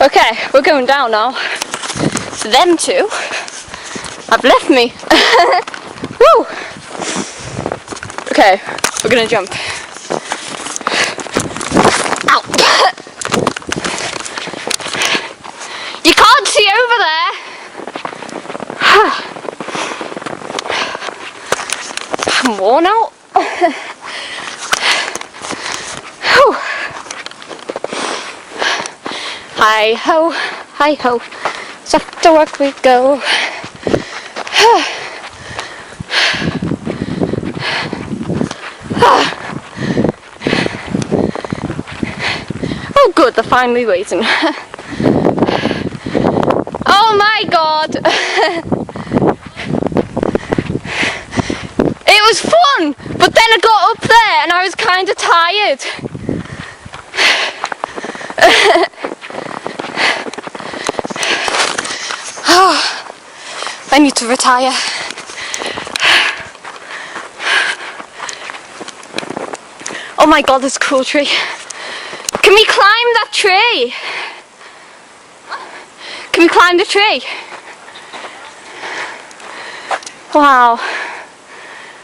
Okay, we're going down now. So them two have left me. Woo! Okay, we're gonna jump. Ow! You can't see over there. I'm worn out. Hi ho, hi ho, so off to work we go. Oh good, they're finally waiting. Oh my god! It was fun, but then I got up there and I was kind of tired. I need to retire. Oh my god, this cool tree. Can we climb that tree? Can we climb the tree? Wow,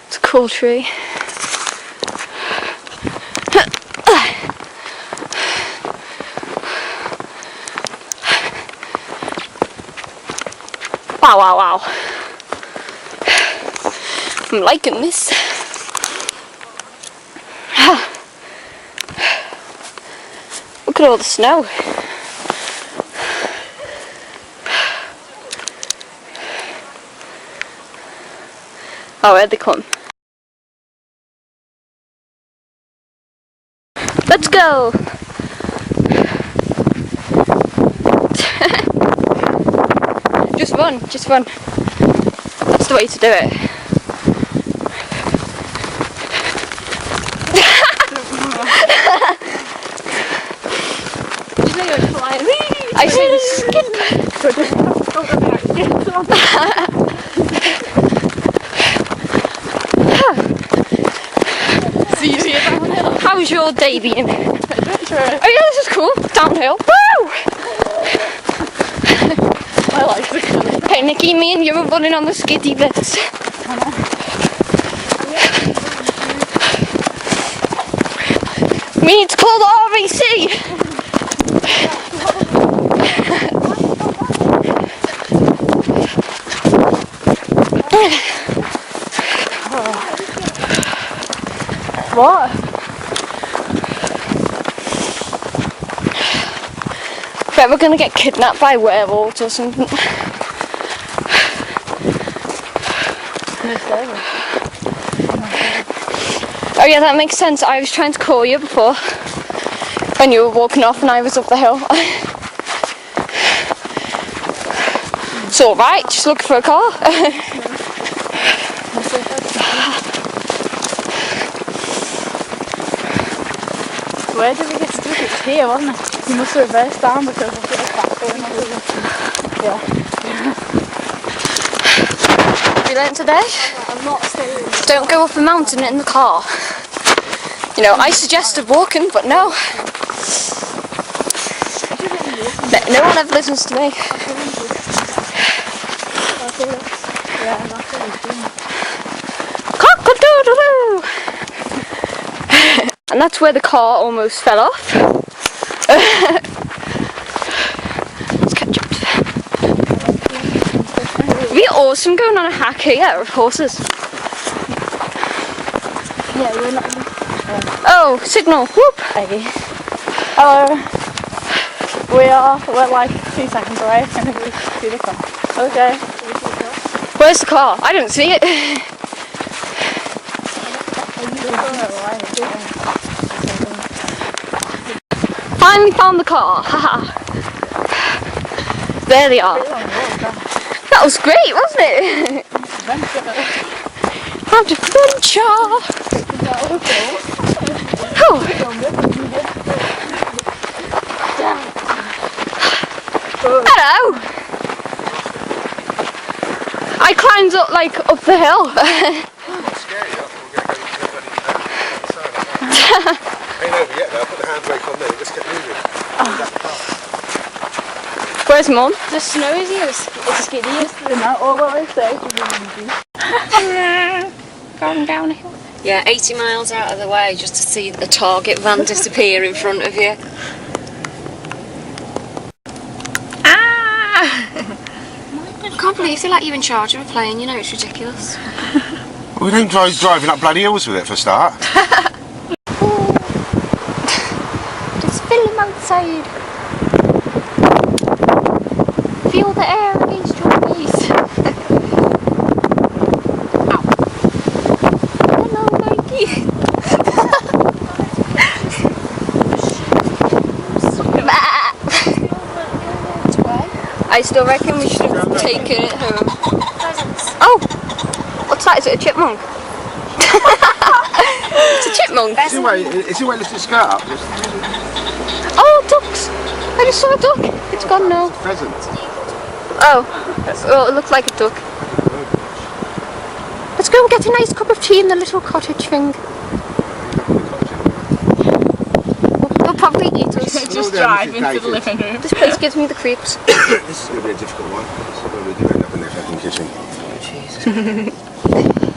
it's a cool tree. Wow, wow, wow. I'm liking this. Look at all the snow. Oh, where'd they come? Let's go! Just run, just run. That's the way to do it. I see the skip. How's your day been? Oh yeah, this is cool. Downhill. Woo! I like the Okay, Nikki, me and you are running on the skiddy bits. We need to call the RVC. What? I bet we're gonna get kidnapped by werewolves or something. Oh yeah, that makes sense. I was trying to call you before when you were walking off and I was up the hill. It's alright, just looking for a car. Where did we get stuck? It's here, wasn't it? You must have reversed down because of the back going on. Yeah. We learnt today? I'm not staying. Don't go up a mountain in the car. You know, I suggested walking, but no. No one ever listens to me. Cock-a-doodle-doo! And that's where the car almost fell off. Let's catch up. It'd be awesome going on a hack here with horses. Yeah, we're not. Oh, signal. Whoop. Hey. Hello. We're like 2 seconds away and we see the car. Okay. Where's the car? I didn't see it. Finally found the car. Haha. There they are. That was great, wasn't it? Adventure. Oh. Hello. I climbed up up the hill. Ain't over yet though, I'll put the handbrake on there, just get moving. Where's Mum? The snow is here. It's skiddy yesterday night. All the way there. Going down a hill. Yeah, 80 miles out of the way just to see a Target van disappear in front of you. Ah! I can't believe they let you in charge of a plane, you know, it's ridiculous. We don't drive driving up bloody hills with it for a start. Just film outside. Feel the air against your face. Ow. Hello, Mikey. I still reckon we should have taken it home. Oh! What's that? Is it a chipmunk? It's a chipmunk. Is it way lifting its skirt up? Oh, ducks! I just saw a duck. It's gone now. Pheasant. Oh, well, it looks like a duck. Let's go and get a nice cup of tea in the little cottage thing. They'll probably eat us. Just drive into the living room. This place gives me the creeps. This is going to be a difficult one. This is where we do end up in their fucking kitchen. Oh, Jesus.